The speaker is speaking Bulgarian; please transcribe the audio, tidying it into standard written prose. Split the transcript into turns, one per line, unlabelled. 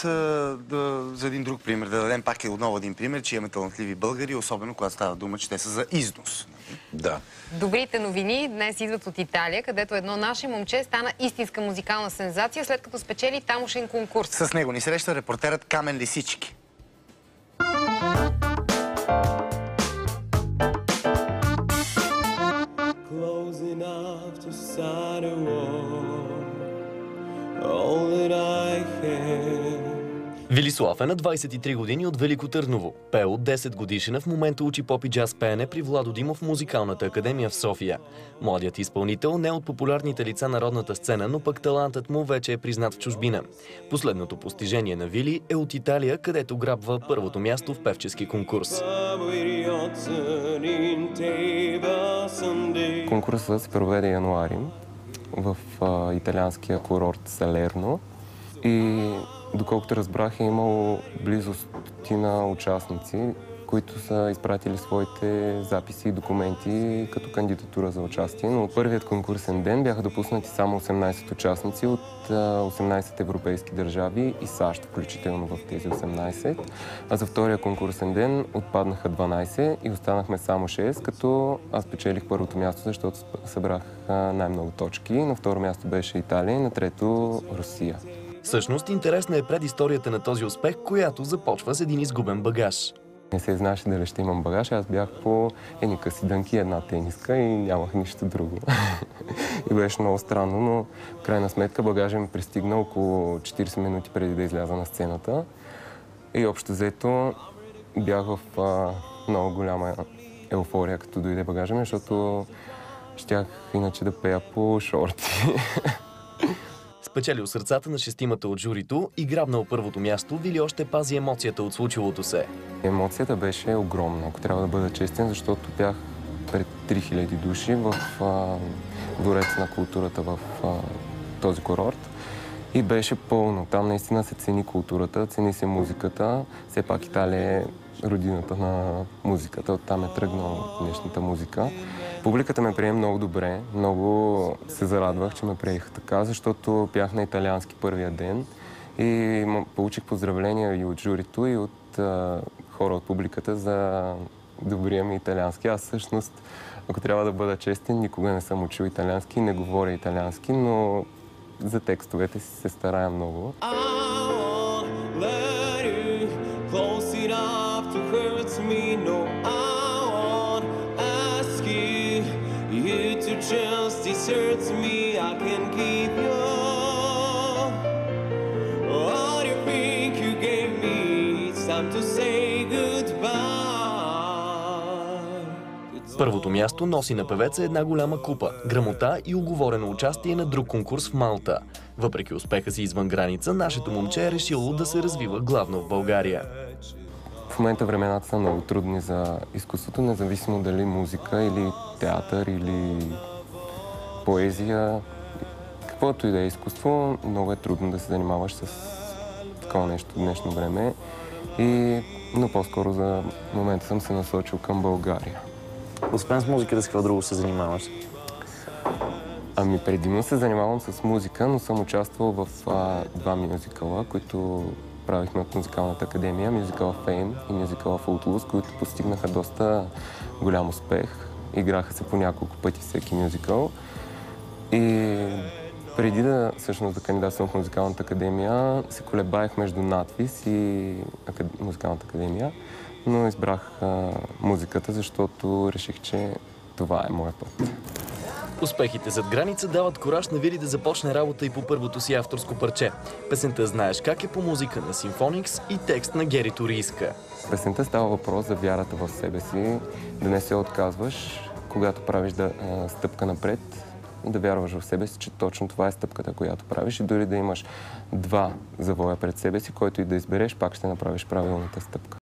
За един друг пример, да дадем пак отново един пример, че имаме талантливи българи, особено когато става дума, че те са за износ.
Да.
Добрите новини днес идват от Италия, където едно наше момче стана истинска музикална сензация, след като спечели тамошен конкурс.
С него ни среща репортерът Камен Лисички.
Велислав е на 23 години от Велико Търново. Пее от 10 годишна, в момента учи поп и джаз пеене при Владо Димов в Музикалната академия в София. Младият изпълнител не е от популярните лица на родната сцена, но пък талантът му вече е признат в чужбина. Последното постижение на Вили е от Италия, където грабва първото място в певчески конкурс.
Конкурсът се проведе януари в италианския курорт Салерно и доколкото разбрах, е имало близо 100 участници, които са изпратили своите записи и документи като кандидатура за участие. Но от първият конкурсен ден бяха допуснати само 18 участници от 18 европейски държави и САЩ, включително в тези 18. А за втория конкурсен ден отпаднаха 12 и останахме само 6, като аз печелих първото място, защото събрах най-много точки. На второ място беше Италия и на трето Русия.
Всъщност, интересна е предисторията на този успех, която започва с един изгубен багаж.
Не се знаеше дали ще имам багаж. Аз бях по едни къси дънки, една тениска и нямах нищо друго. И беше много странно, но в крайна сметка багажът ми пристигна около 40 минути преди да изляза на сцената. И общо взето бях в много голяма еуфория, като дойде багажа ми, защото щях иначе да пея по шорти.
Спечелил сърцата на шестимата от журито и грабнал първото място, Вили още пази емоцията от случилото се.
Емоцията беше огромна, ако трябва да бъда честен, защото бях пред 3000 души в Двореца на културата в този курорт. И беше пълно. Там наистина се цени културата, цени се музиката. Все пак Италия е родината на музиката. Оттам е тръгнала днешната музика. Публиката ме прие много добре. Много се зарадвах, че ме приеха така, защото пях на италиански първия ден и получих поздравления и от журито, и от хора от публиката за добрия ми италиански. Аз всъщност, ако трябва да бъда честен, никога не съм учил италиански, не говоря италиански, но за текстовете си се старая много.
Първото място носи на певеца една голяма купа, грамота и уговорено участие на друг конкурс в Малта. Въпреки успеха си извън граница, нашето момче е решило да се развива главно в България.
В момента времената са много трудни за изкуството, независимо дали музика или театър или поезия. Каквото и да е изкуство, много е трудно да се занимаваш с такова нещо в днешно време. Но по-скоро за момента съм се насочил към България.
Освен с музиката, с какво друго се занимаваш?
Ами предимно се занимавам с музика, но съм участвал в два мюзикъла, които правихме от Музикалната академия, мюзикъла Fame и мюзикъла Footloose, които постигнаха доста голям успех. Играха се по няколко пъти всеки мюзикъл. И преди да кандидатствам в Музикалната академия, се колебаех между надвис и Музикалната академия, но избрах музиката, защото реших, че това е моят път.
Успехите зад граница дават кураж на Вили да започне работа и по първото си авторско парче. Песента "Знаеш как" е по музика на Симфоникс и текст на Гери Турийска.
Песента става въпрос за вярата в себе си, да не се отказваш, когато правиш стъпка напред, да вярваш в себе си, че точно това е стъпката, която правиш, и дори да имаш два завоя пред себе си, който и да избереш, пак ще направиш правилната стъпка.